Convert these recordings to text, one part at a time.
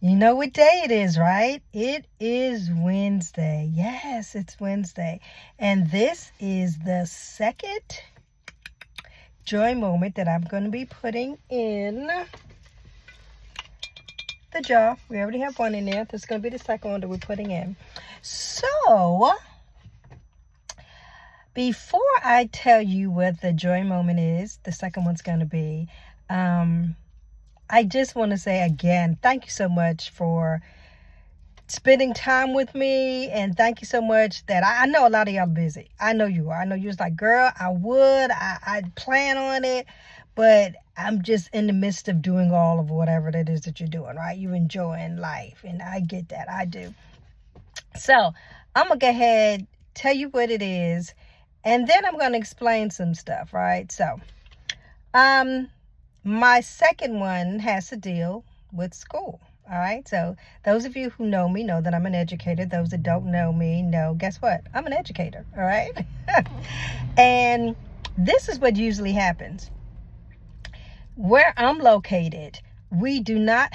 You know what day it is, right? It is Wednesday. Yes, it's Wednesday. And this is the second joy moment that I'm going to be putting in the jar. We already have one in there. This is going to be the second one that we're putting in. So, before I tell you what the joy moment is, the second one's going to be, I just want to say again, thank you so much for spending time with me, and thank you so much that I know a lot of y'all busy. I know you are. I know you're just like, girl, I'd plan on it, but I'm just in the midst of doing all of whatever it is that you're doing, right? You're enjoying life, and I get that. I do. So I'm gonna go ahead, tell you what it is, and then I'm gonna explain some stuff, right? So my second one has to deal with school. All right. So those of you who know me know that I'm an educator. Those that don't know me know, guess what? I'm an educator. All right. And this is what usually happens. Where I'm located, we don't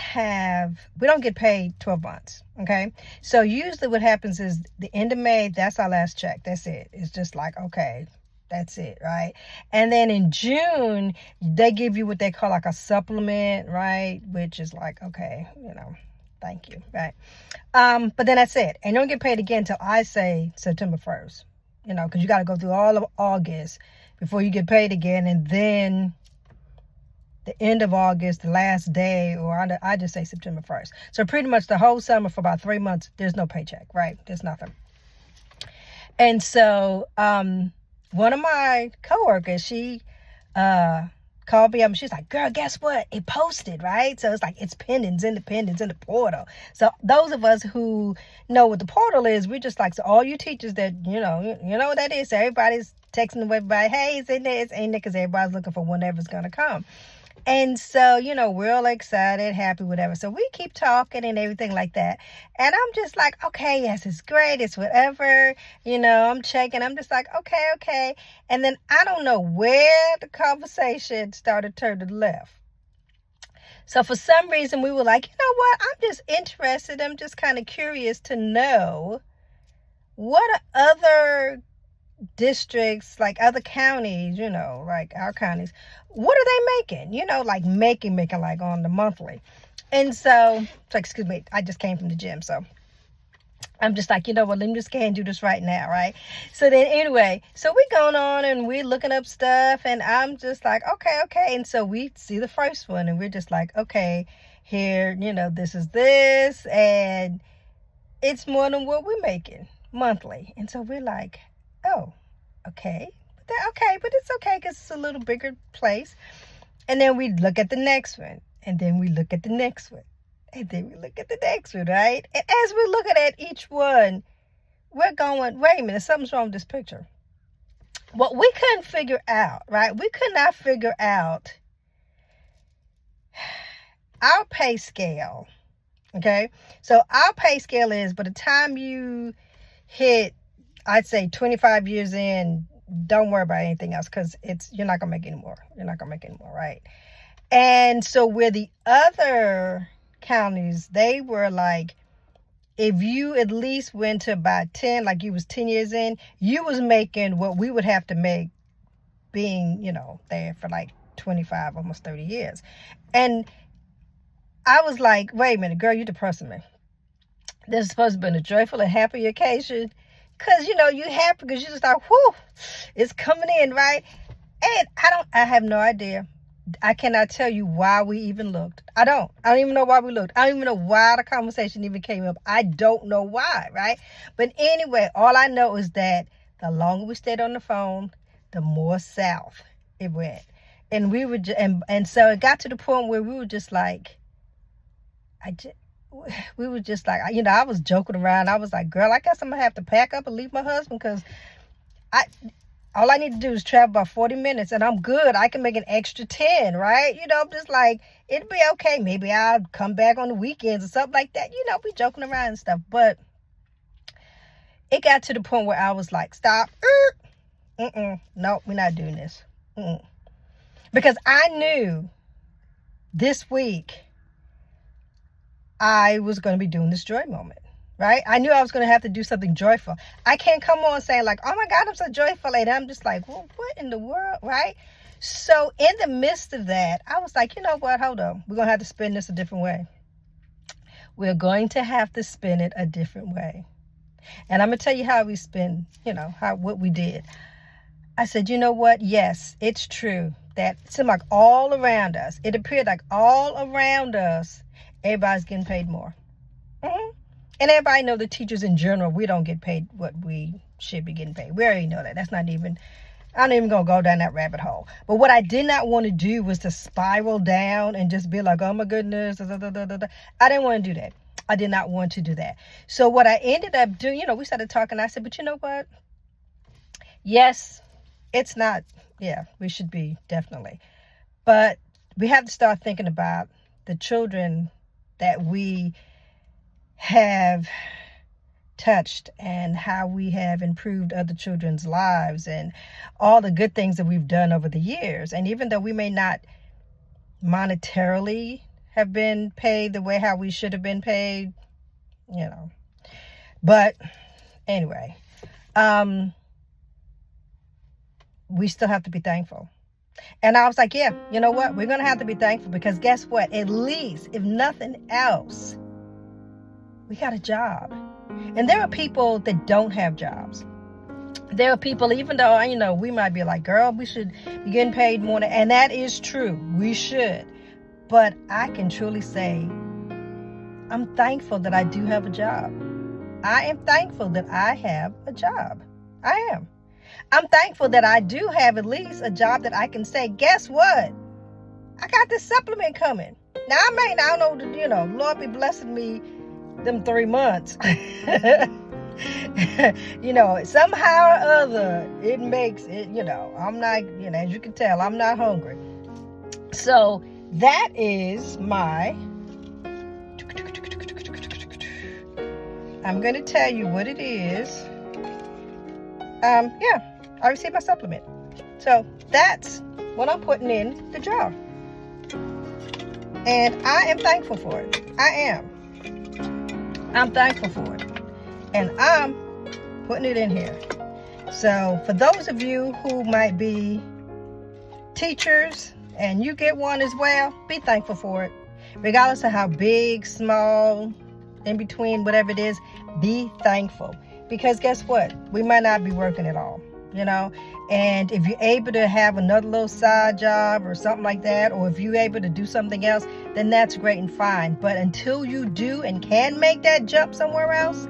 get paid 12 months. Okay. So usually what happens is the end of May, that's our last check. That's it. It's just like, okay, that's it, right? And then in June, they give you what they call like a supplement, right? Which is like, okay, thank you, right? But then that's it. And you don't get paid again until I say September 1st, because you got to go through all of August before you get paid again. And then the end of August, the last day, or I just say September 1st. So pretty much the whole summer for about 3 months, there's no paycheck, right? There's nothing. And so, one of my coworkers, she called me up and she's like, girl, guess what? It posted, right? So it's like, it's pending, it's in the portal. So those of us who know what the portal is, we're just like, so all you teachers that, you know what that is. So everybody's texting everybody, hey, it's in there, it's in there, because everybody's looking for whenever's going to come. And so, we're all excited, happy, whatever. So we keep talking and everything like that. And I'm just like, okay, yes, it's great. It's whatever. I'm checking. I'm just like, okay. And then I don't know where the conversation started turning left. So for some reason, we were like, you know what? I'm just interested. I'm just kind of curious to know what other districts, like other counties, like our counties, what are they making? Like making like on the monthly. And so excuse me, I just came from the gym, so I'm just like, let me just go ahead and do this right now, right? So then anyway, so we going on and we're looking up stuff, and I'm just like, okay. And so we see the first one and we're just like, okay, here, this is this, and it's more than what we're making monthly. And so we're like, oh, okay. But it's okay because it's a little bigger place. And then we look at the next one. And then we look at the next one. And then we look at the next one, right? And as we're looking at each one, we're going, wait a minute, something's wrong with this picture. What we couldn't figure out, right? We could not figure out our pay scale. Okay? So our pay scale is, by the time you hit, I'd say 25 years in, don't worry about anything else, because you're not gonna make any more. You're not gonna make any more, right? And so where the other counties, they were like, if you at least went to about 10, like you was 10 years in, you was making what we would have to make being, there for like 25, almost 30 years. And I was like, wait a minute, girl, you're depressing me. This is supposed to be a joyful and happy occasion. Because, you happy because you just like, whoo, it's coming in, right? And I have no idea. I cannot tell you why we even looked. I don't even know why we looked. I don't even know why the conversation even came up. I don't know why, right? But anyway, all I know is that the longer we stayed on the phone, the more south it went. And we were and so it got to the point where we were just like, we were just like, I was joking around. I was like, girl, I guess I'm going to have to pack up and leave my husband, because all I need to do is travel about 40 minutes and I'm good. I can make an extra 10, right? I'm just like, it'll be okay. Maybe I'll come back on the weekends or something like that. We joking around and stuff. But it got to the point where I was like, stop. No, we're not doing this. Because I knew this week I was going to be doing this joy moment, right? I knew I was going to have to do something joyful. I can't come on saying like, oh my God, I'm so joyful. And I'm just like, well, what in the world, right? So in the midst of that, I was like, you know what? Hold on. We're going to have to spin this a different way. We're going to have to spin it a different way. And I'm going to tell you how we spin, what we did. I said, you know what? Yes, it's true that it seemed like all around us, it appeared like all around us, everybody's getting paid more. And everybody know the teachers in general, we don't get paid what we should be getting paid. We already know that. That's not even, I'm not even going to go down that rabbit hole. But what I did not want to do was to spiral down and just be like, oh my goodness. I didn't want to do that. I did not want to do that. So what I ended up doing, we started talking. I said, but you know what? Yes, it's not. Yeah, we should be, definitely. But we have to start thinking about the children that we have touched and how we have improved other children's lives and all the good things that we've done over the years. And even though we may not monetarily have been paid the way how we should have been paid, but anyway, we still have to be thankful. And I was like, yeah, you know what? We're going to have to be thankful because guess what? At least, if nothing else, we got a job. And there are people that don't have jobs. There are people, even though, we might be like, girl, we should be getting paid more. And that is true. We should. But I can truly say, I'm thankful that I do have a job. I am thankful that I have a job. I am. I'm thankful that I do have at least a job that I can say, guess what? I got this supplement coming. Now, I don't know, Lord be blessing me them 3 months. Somehow or other, it makes it, I'm not, as you can tell, I'm not hungry. So that is I'm going to tell you what it is. I received my supplement. So that's what I'm putting in the jar. And I am thankful for it. I am. I'm thankful for it. And I'm putting it in here. So for those of you who might be teachers and you get one as well, be thankful for it. Regardless of how big, small, in between, whatever it is, be thankful. Because guess what? We might not be working at all, And if you're able to have another little side job or something like that, or if you're able to do something else, then that's great and fine. But until you do and can make that jump somewhere else,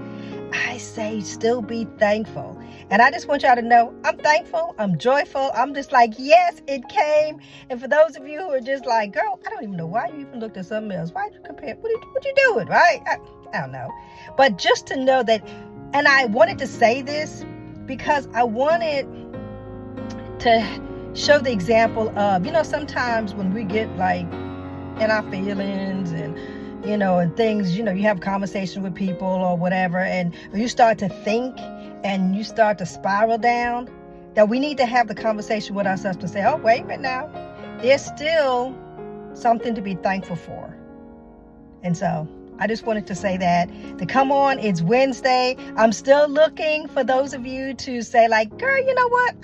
I say still be thankful. And I just want y'all to know, I'm thankful. I'm joyful. I'm just like, yes, it came. And for those of you who are just like, girl, I don't even know why you even looked at something else. Why did you compare? What you doing, right? I don't know. But just to know that, and I wanted to say this because I wanted to show the example of, sometimes when we get like in our feelings and, and things, you have conversation with people or whatever, and you start to think and you start to spiral down, that we need to have the conversation with ourselves to say, oh, wait a minute now. There's still something to be thankful for. And so I just wanted to say that. To come on, it's Wednesday. I'm still looking for those of you to say like, girl, you know what?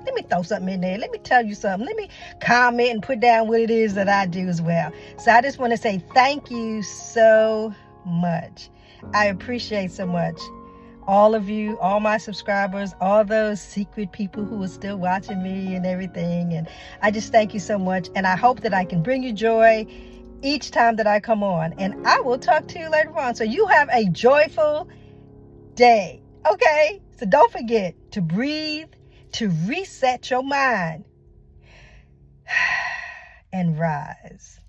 Let me throw something in there. Let me tell you something. Let me comment and put down what it is that I do as well. So I just want to say thank you so much. I appreciate so much. All of you, all my subscribers, all those secret people who are still watching me and everything. And I just thank you so much. And I hope that I can bring you joy each time that I come on. And I will talk to you later on. So you have a joyful day. Okay? So don't forget to breathe, to reset your mind, and rise.